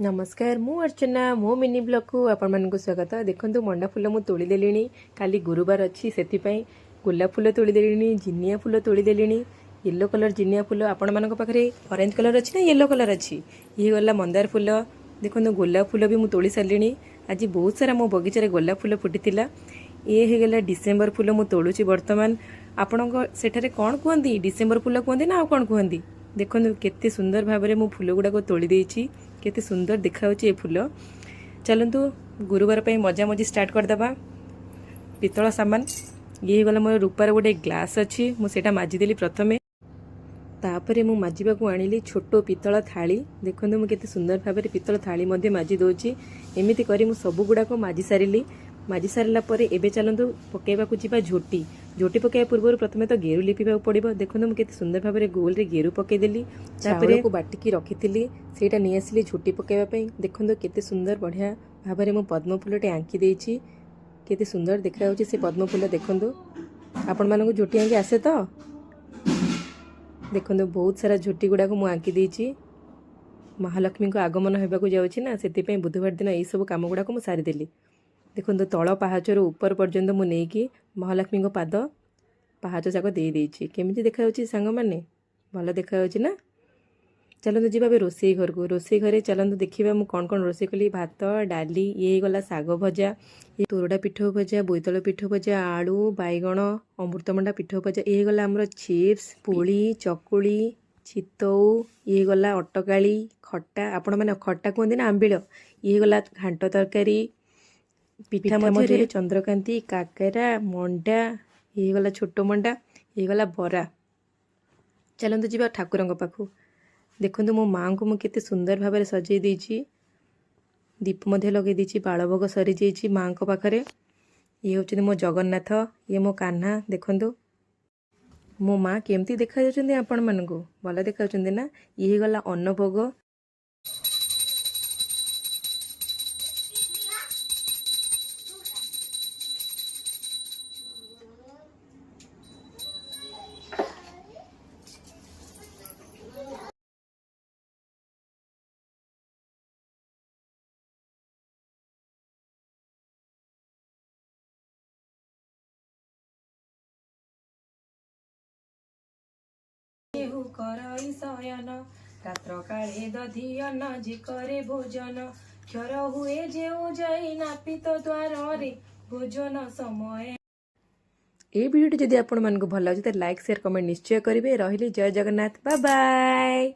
नमस्कार मु अर्चना मो मिनी ब्लॉग को आपण मानक स्वागत। देखो मंडा फूल मु तोड़ी देली काली गुरुवार अच्छी से गोलाप फूल तोड़ी देली जिनिया फूल तोड़ी देली येलो कलर जिनिया फूल आपण मानक पाखरे ऑरेंज कलर अच्छी ना येलो कलर अच्छी ये गला मंदार फूल। देखो गोलाप फूल भी मु तोड़ी सारे आज बहुत सारा मो बगीचार गोलाप फूल फुटी ये हो गला डिसेम्बर फूल मु तोड़ुची बर्तमान। आपण सेठारे कौन कहती डिसेम्बर फूल कहते ना कौन कहती देखो केते सुंदर भाव में मु फूल गुड़ाक तोड़ी देछि केते सुंदर देखा ये फूल। चलतु गुरुवार पे मजा मजी स्टार्ट करदे। पितल सामान ये गला मोर रूपार गोटे ग्लास अच्छी मुझे माजिदेली प्रथमे तापर मु माजिबा को आनिली छोट पितल थाली। देखो मुझे सुंदर भाव में पितल थाली माजि दौची एमती करी मु सब गुड़ाक माजि सारा पर एबे चलतु पकेबा को जीवा झोटी झोटी पकाया पूर्व प्रथमे तो गेरु लिपिबा पड़ो। देखो मुझे सुंदर भाव में गोल रे गेरु पकईदेली तापर को बाटिकी रखी सेटा नहीं आसिली झोटी पकाइबापी। देखो केते सुंदर बढ़िया भाव में मु पद्म फूलटे आंकी देछि केते सुंदर देखा से पद्म फूल। देखो आपण मानक झोटी आंकी आसे तो देखो बहुत सारा झोटी गुड़ाक मु आंकी देछि। महालक्ष्मी को आगमन होगा जाऊँगी ना से बुधवार दिन यही सब कम गुड़ाक मु सारीदेली। देखो तल पहाचर ऊपर पर्यंत मु नहीं महालक्ष्मी को पाद पहाच जाक दे केमी देखा सांग मैंने भल देखा ना। चलते जी रोसई घर को रोसई घरे चलते देखा मुझे कौन कौन रोसई कली भात डाली ये गला साग भजा ये तोरडा पिठो भजा बोईतल पिठो भजा आलू बैगण अमृतभंडा पिठो भजा ये गला आमर चिप्स पुली चकुली चितऊ ये गला अटकाली खट्टा आपण मैंने खट्टा कहते ना आंबिल ये गला घांट तरकारी पिठा मध्य चंद्रकांति काकेरा मंडा ये गला छोट मंडा ये गला बरा। चलते जी ठाकुर पाखु देखो मो माँ को मुझे सुंदर भाव में सजई देछि दीप मध्य लगे देछि बाल भोग सरी जाइछि माँ को पाखरे। ये हूँ मो जगन्नाथ ये मो कान्हा। देखो मो माँ केमती देखा जाउछन्ती आपण मानकु भल देखा ना। ये गला अन्न भोग करई शयन रात्र काले दधियन जिकरे भोजन क्षर हुए जेउ जाई नापित द्वार रे भोजन समय। ए वीडियो जदि आपण मानक भल लाइक शेयर कमेंट निश्चय करेंगे। रही जय जगन्नाथ बाय बाय।